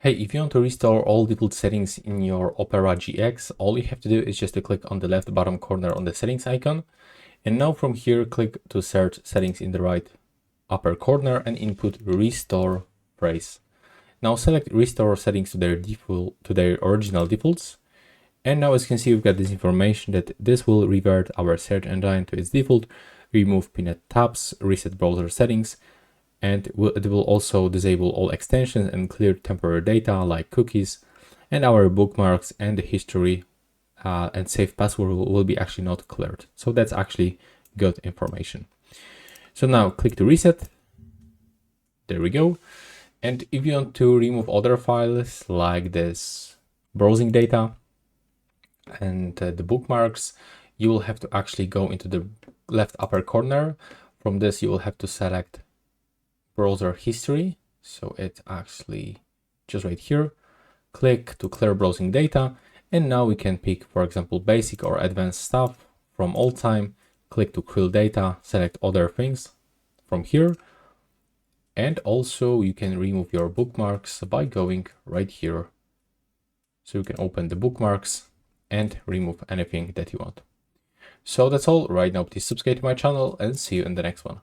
Hey, if you want to restore all default settings in your Opera GX, all you have to do is just to click on the left bottom corner on the settings icon. And now from here, click to search settings in the right upper corner and input restore phrase. Now select restore settings to their original defaults. And now as you can see, we've got this information that this will revert our search engine to its default, remove pinned tabs, reset browser settings, and it will also disable all extensions and clear temporary data like cookies, and our bookmarks and the history and safe password will be actually not cleared. So that's actually good information. So now click to reset. There we go. And if you want to remove other files like this browsing data and the bookmarks, you will have to actually go into the left upper corner. From this, you will have to select browser history. So it's actually just right here. Click to clear browsing data. And now we can pick, for example, basic or advanced stuff from all time. Click to clear data, select other things from here. And also you can remove your bookmarks by going right here. So you can open the bookmarks and remove anything that you want. So that's all right now. Please subscribe to my channel and see you in the next one.